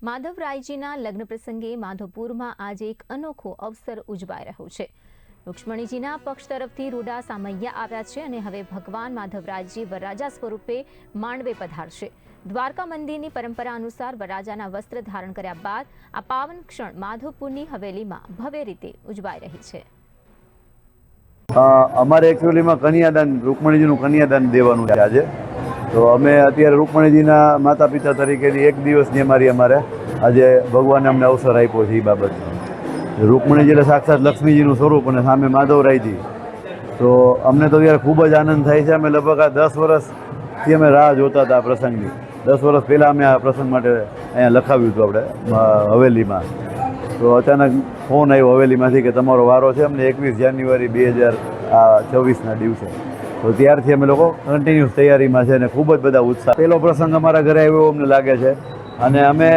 માધવરાયજીના લગ્ન પ્રસંગે માધવપુરમાં આજે એક અનોખો અવસર ઉજવાઈ રહ્યો છે। રૂક્ષ્મણીજીના પક્ષ તરફથી રૂડા સામૈયા આવ્યા છે અને હવે ભગવાન માધવરાયજી વરરાજા સ્વરૂપે માંડવે પધારશે। દ્વારકા મંદિરની પરંપરા અનુસાર વરરાજાના વસ્ત્ર ધારણ કર્યા બાદ આ પાવન ક્ષણ માધવપુરની હવેલીમાં ભવ્ય રીતે ઉજવાઈ રહી છે। અમારે એકચ્યુઅલીમાં કન્યાદાન રૂક્ષ્મણીજીનું કન્યાદાન દેવાનું છે આજે। તો અમે અત્યારે રૂક્ષ્મણીજીના માતા પિતા તરીકેની એક દિવસની અમારે આજે ભગવાને અમને અવસર આપ્યો છે। એ બાબત રૂક્ષ્મણીજી એટલે સાક્ષાત લક્ષ્મીજીનું સ્વરૂપ અને સામે માધવરાયજી, તો અમને તો ત્યારે ખૂબ જ આનંદ થાય છે। અમે લગભગ આ 10 વર્ષથી અમે રાહ જોતા હતા આ પ્રસંગની। 10 વર્ષ પહેલાં અમે આ પ્રસંગ માટે અહીંયા લખાવ્યું હતું આપણે હવેલીમાં। તો અચાનક ફોન આવ્યો હવેલીમાંથી કે તમારો વારો છે, અમને 21 જાન્યુઆરી 2024ના દિવસે। તો ત્યારથી અમે લોકો કન્ટિન્યુઅસ તૈયારીમાં છે અને ખૂબ જ બધા ઉત્સાહ। પહેલો પ્રસંગ અમારા ઘરે આવ્યો અમને લાગે છે અને અમે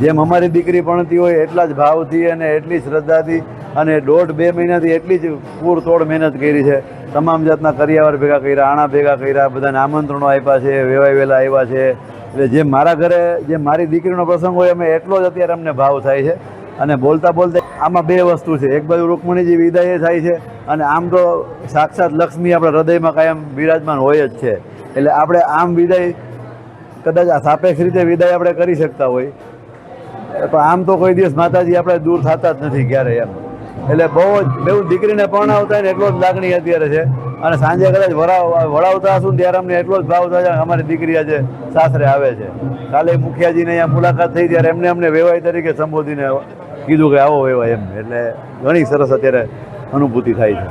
જેમ અમારી દીકરી ભણતી હોય એટલા જ ભાવથી અને એટલી શ્રદ્ધાથી અને 1.5-2 મહિનાથી એટલી જ પૂરતોડ મહેનત કરી છે। તમામ જાતના કરિયાવર ભેગા કર્યા, આણા ભેગા કર્યા, બધાને આમંત્રણો આપ્યા છે, વેવાય વેલા આવ્યા છે। એટલે જેમ મારા ઘરે જેમ મારી દીકરીનો પ્રસંગ હોય અમે એટલો જ અત્યારે અમને ભાવ થાય છે। અને બોલતા આમાં 2 વસ્તુ છે, એક બાજુ રૂક્ષ્મણીજી વિદાય થાય છે અને આમ તો સાક્ષાત લક્ષ્મી આપણા હૃદયમાં કાયમ બિરાજમાન હોય જ છે। એટલે આપણે આમ વિદાય કદાચ આ સાપેક્ષ રીતે વિદાય આપણે કરી શકતા હોય, પણ આમ તો કોઈ દિવસ માતાજી આપણે દૂર થતા જ નથી ક્યારેય એમ। એટલે બહુ જ બેઉ દીકરીને પરણાવતા ને એટલો જ લાગણી અત્યારે છે અને સાંજે કદાચ વળાવતા હશું ત્યારે અમને એટલો જ ભાવ થાય અમારી દીકરી આજે સાસરે આવે છે। કાલે મુખિયાજીને અહીંયા મુલાકાત થઈ ત્યારે અમને વેવાય તરીકે સંબોધીને કીધું કે આવો વેવાય એમ। એટલે ઘણી સરસ અત્યારે અનુભૂતિ થાય છે।